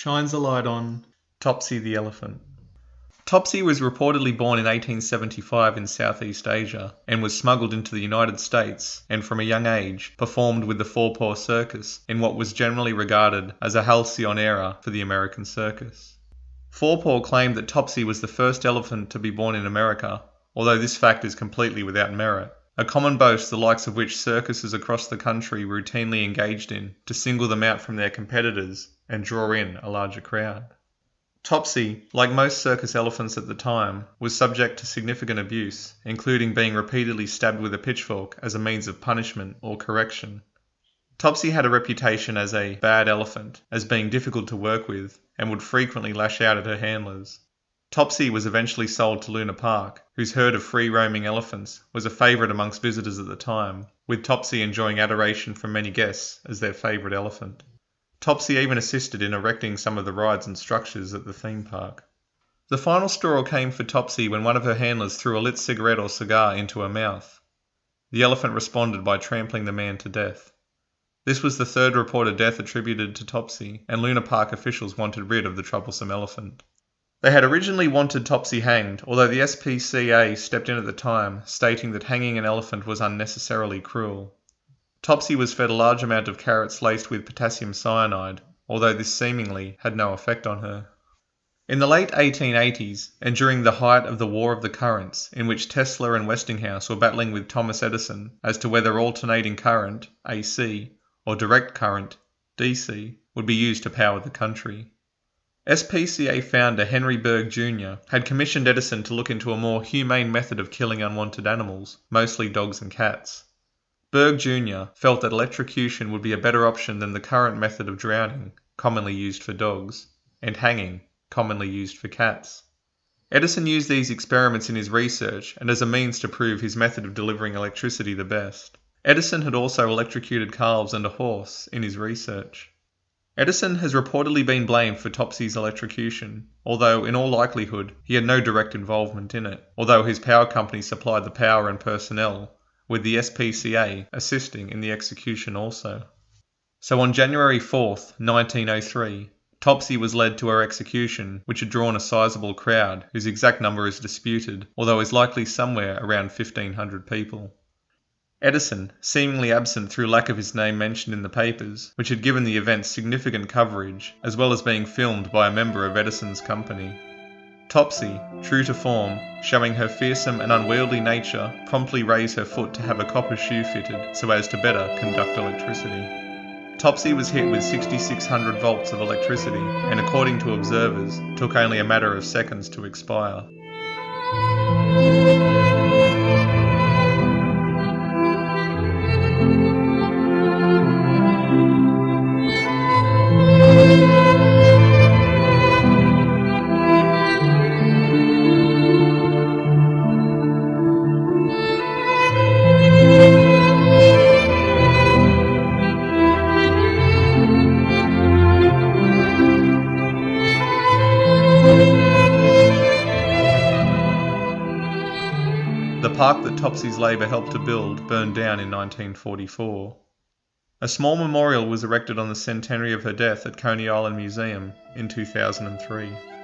shines a light on Topsy the elephant. Topsy was reportedly born in 1875 in Southeast Asia and was smuggled into the United States and from a young age performed with the four-paw circus in what was generally regarded as a halcyon era for the American circus. Four-paw claimed that Topsy was the first elephant to be born in America, although this fact is completely without merit, a common boast the likes of which circuses across the country routinely engaged in to single them out from their competitors and draw in a larger crowd. Topsy, like most circus elephants at the time, was subject to significant abuse, including being repeatedly stabbed with a pitchfork as a means of punishment or correction. Topsy had a reputation as a bad elephant, as being difficult to work with, and would frequently lash out at her handlers. Topsy was eventually sold to Luna Park, whose herd of free-roaming elephants was a favourite amongst visitors at the time, with Topsy enjoying adoration from many guests as their favourite elephant. Topsy even assisted in erecting some of the rides and structures at the theme park. The final straw came for Topsy when one of her handlers threw a lit cigarette or cigar into her mouth. The elephant responded by trampling the man to death. This was the third reported death attributed to Topsy, and Luna Park officials wanted rid of the troublesome elephant. They had originally wanted Topsy hanged, although the SPCA stepped in at the time, stating that hanging an elephant was unnecessarily cruel. Topsy was fed a large amount of carrots laced with potassium cyanide, although this seemingly had no effect on her. In the late 1880s, and during the height of the War of the Currents, in which Tesla and Westinghouse were battling with Thomas Edison as to whether alternating current, AC, or direct current, DC, would be used to power the country, SPCA founder Henry Berg Jr. had commissioned Edison to look into a more humane method of killing unwanted animals, mostly dogs and cats. Berg Jr. felt that electrocution would be a better option than the current method of drowning, commonly used for dogs, and hanging, commonly used for cats. Edison used these experiments in his research and as a means to prove his method of delivering electricity the best. Edison had also electrocuted calves and a horse in his research. Edison has reportedly been blamed for Topsy's electrocution, although in all likelihood he had no direct involvement in it, although his power company supplied the power and personnel, with the SPCA assisting in the execution also. So on January 4th, 1903, Topsy was led to her execution, which had drawn a sizable crowd, whose exact number is disputed, although is likely somewhere around 1,500 people. Edison, seemingly absent through lack of his name mentioned in the papers, which had given the event significant coverage, as well as being filmed by a member of Edison's company. Topsy, true to form, showing her fearsome and unwieldy nature, promptly raised her foot to have a copper shoe fitted so as to better conduct electricity. Topsy was hit with 6,600 volts of electricity and, according to observers, took only a matter of seconds to expire. The park that Topsy's labour helped to build burned down in 1944. A small memorial was erected on the centenary of her death at Coney Island Museum in 2003.